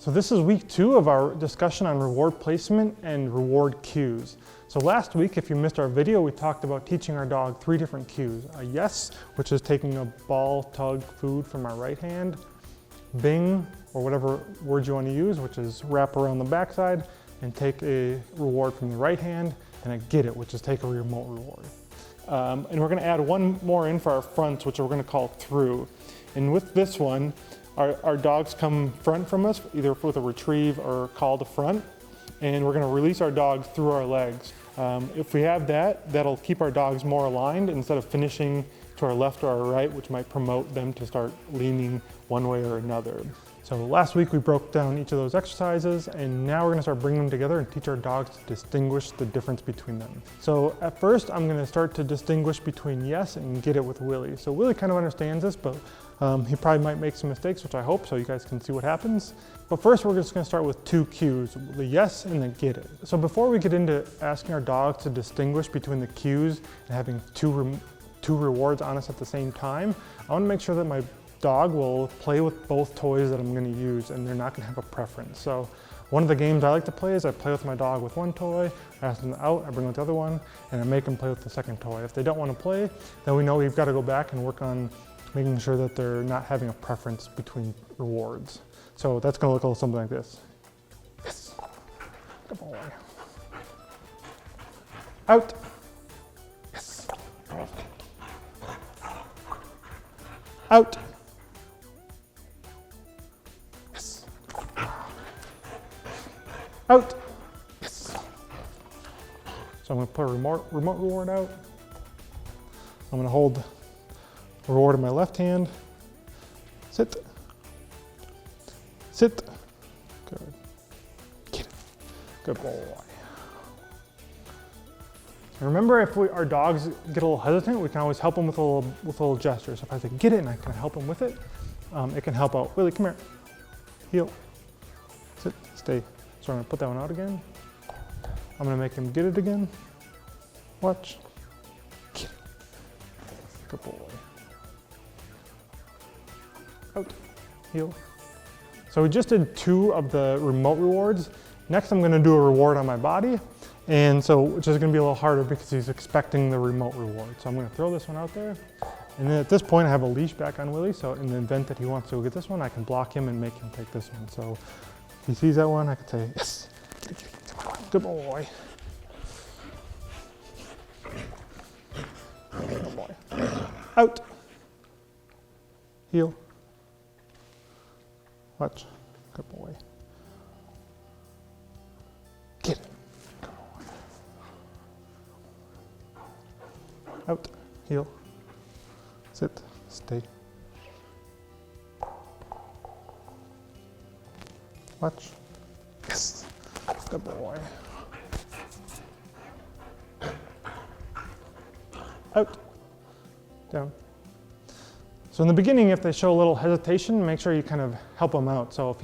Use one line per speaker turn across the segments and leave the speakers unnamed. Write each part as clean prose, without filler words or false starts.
So this is week 2 of our discussion on reward placement and reward cues. So last week, if you missed our video, we talked about teaching our dog 3 different cues. A yes, which is taking a ball, tug, food from our right hand. Bing, or whatever word you want to use, which is wrap around the backside and take a reward from the right hand. And a get it, which is take a remote reward. And we're going to add one more in for our fronts, which we're going to call through. And with this one, our dogs come front from us, either with a retrieve or call to front. And we're going to release our dogs through our legs. If we have that, that'll keep our dogs more aligned instead of finishing to our left or our right, which might promote them to start leaning one way or another. So last week we broke down each of those exercises, and now we're going to start bringing them together and teach our dogs to distinguish the difference between them. So at first I'm going to start to distinguish between yes and get it with Willie. So Willie kind of understands this, but he probably might make some mistakes, which I hope, so you guys can see what happens. But first we're just going to start with 2 cues, the yes and the get it. So before we get into asking our dogs to distinguish between the cues and having two rewards on us at the same time, I want to make sure that my dog will play with both toys that I'm going to use, and they're not going to have a preference. So one of the games I like to play is I play with my dog with one toy, I ask them out, I bring out the other one, and I make them play with the second toy. If they don't want to play, then we know we've got to go back and work on making sure that they're not having a preference between rewards. So that's going to look a little something like this. Yes. Good boy. Out. Yes. Out. Out. Yes. So I'm going to put a remote reward out. I'm going to hold a reward in my left hand. Sit. Sit. Good. Get it. Good boy. And remember, if our dogs get a little hesitant, we can always help them with a little gesture. So if I say get it and I can help them with it, it can help out. Willie, come here. Heel. Sit. Stay. So I'm going to put that one out again. I'm going to make him get it again. Watch. Get it. Good boy. Out. Heel. So we just did 2 of the remote rewards. Next I'm going to do a reward on my body. And so, which is going to be a little harder because he's expecting the remote reward. So I'm going to throw this one out there. And then at this point I have a leash back on Willie. So in the event that he wants to go get this one, I can block him and make him take this one. So if he sees that one, I could say, yes, get it, good boy. Good boy. Out. Heel. Watch. Good boy. Get it. Good boy. Out. Heel. Sit. Stay. Watch. Yes. Good boy. Out. Down. So in the beginning, if they show a little hesitation, make sure you kind of help them out. So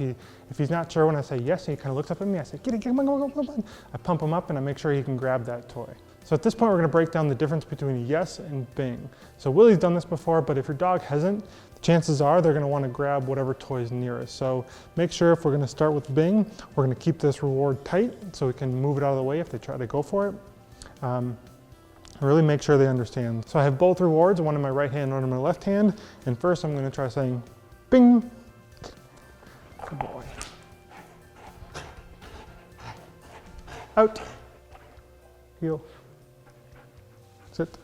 if he's not sure when I say yes, and he kind of looks up at me, I say, get it, come on. I pump him up and I make sure he can grab that toy. So at this point, we're going to break down the difference between yes and bing. So Willie's done this before, but if your dog hasn't, chances are they're going to want to grab whatever toy is nearest. So make sure if we're going to start with bing, we're going to keep this reward tight so we can move it out of the way if they try to go for it. Really make sure they understand. So I have both rewards, one in my right hand, one in my left hand. And first I'm going to try saying bing. Good boy. Out. Heel. Sit.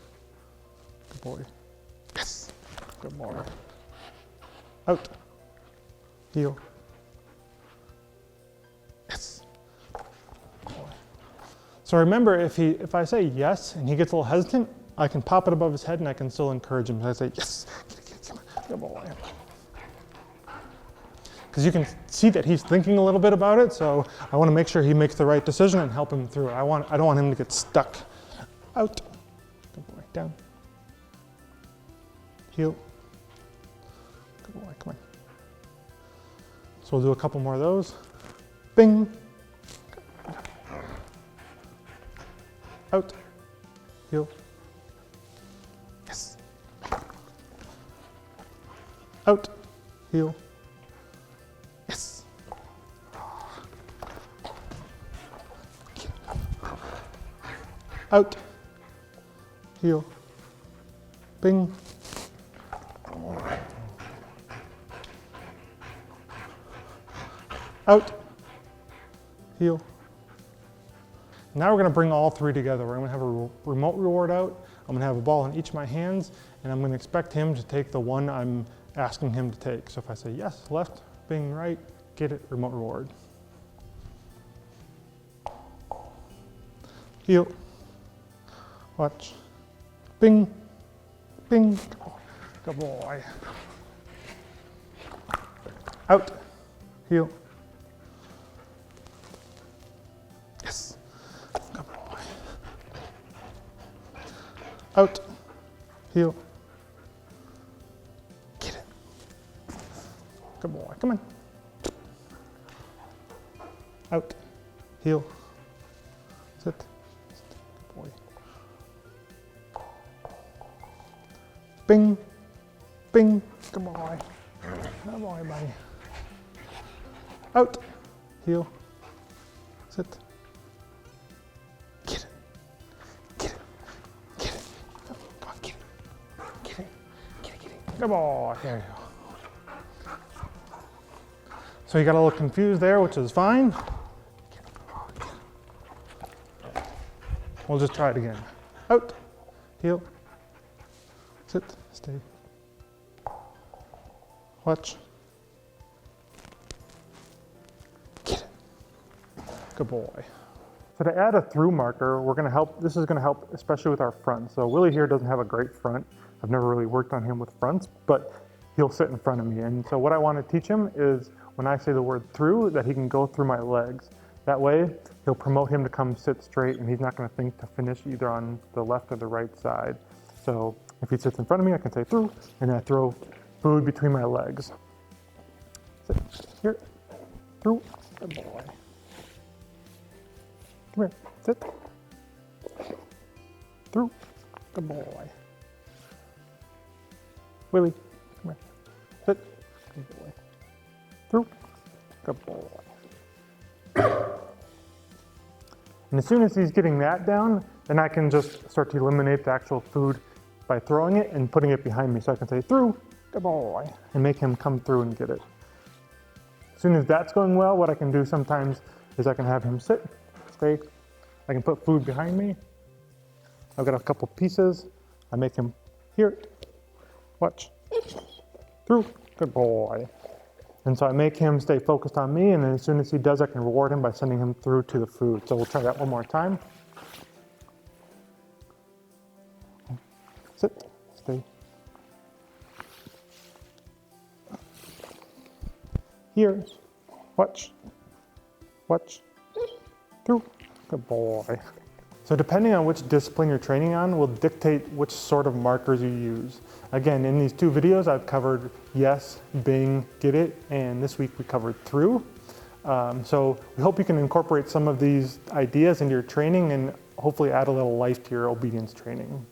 Good boy. Yes. Good boy. Out. Heel. Yes. Good boy. So remember, if I say yes and he gets a little hesitant, I can pop it above his head and I can still encourage him. I say yes. Come on. Good boy. Because you can see that he's thinking a little bit about it, so I want to make sure he makes the right decision and help him through it. I don't want him to get stuck. Out. Good boy. Down. Heel. Good boy. Come on. So we'll do a couple more of those. Bing. Out. Heel. Yes. Out. Heel. Yes. Out. Heel. Bing. Out. Heel. Now we're going to bring all three together. We're going to have a remote reward out. I'm going to have a ball in each of my hands, and I'm going to expect him to take the one I'm asking him to take. So if I say yes, left, bing, right, get it, remote reward. Heel. Watch. Bing. Bing. Good boy. Out. Heel. Yes. Good boy. Out. Heel. Get it. Good boy. Come on. Out. Heel. Sit. Good boy. Bing. Bing. Good boy. Good boy, buddy. Out. Heel. Sit. Get it. Get it. Get it. Come on, get it. Get it. Get it. Get it. Good boy. There you go. So you got a little confused there, which is fine. We'll just try it again. Out. Heel. Sit. Stay. Watch. Get it. Good boy. So to add a through marker, this is gonna help especially with our front. So Willie here doesn't have a great front. I've never really worked on him with fronts, but he'll sit in front of me. And so what I wanna teach him is when I say the word through, that he can go through my legs. That way, he'll promote him to come sit straight, and he's not gonna think to finish either on the left or the right side. So if he sits in front of me, I can say through, and then I throw food between my legs. Sit here, through, good boy. Come here, sit. Through, good boy. Willie, come here, sit, good boy. Through, good boy. And as soon as he's getting that down, then I can just start to eliminate the actual food by throwing it and putting it behind me. So I can say through, good boy, and make him come through and get it. As soon as that's going well, what I can do sometimes is I can have him sit, stay. I can put food behind me. I've got a couple pieces. I make him here, watch, through, good boy. And so I make him stay focused on me, and then as soon as he does, I can reward him by sending him through to the food. So we'll try that one more time. Sit, stay. Here, watch, watch, through, good boy. So depending on which discipline you're training on will dictate which sort of markers you use. Again, in these two videos, I've covered yes, bing, get it, and this week we covered through. So we hope you can incorporate some of these ideas into your training and hopefully add a little life to your obedience training.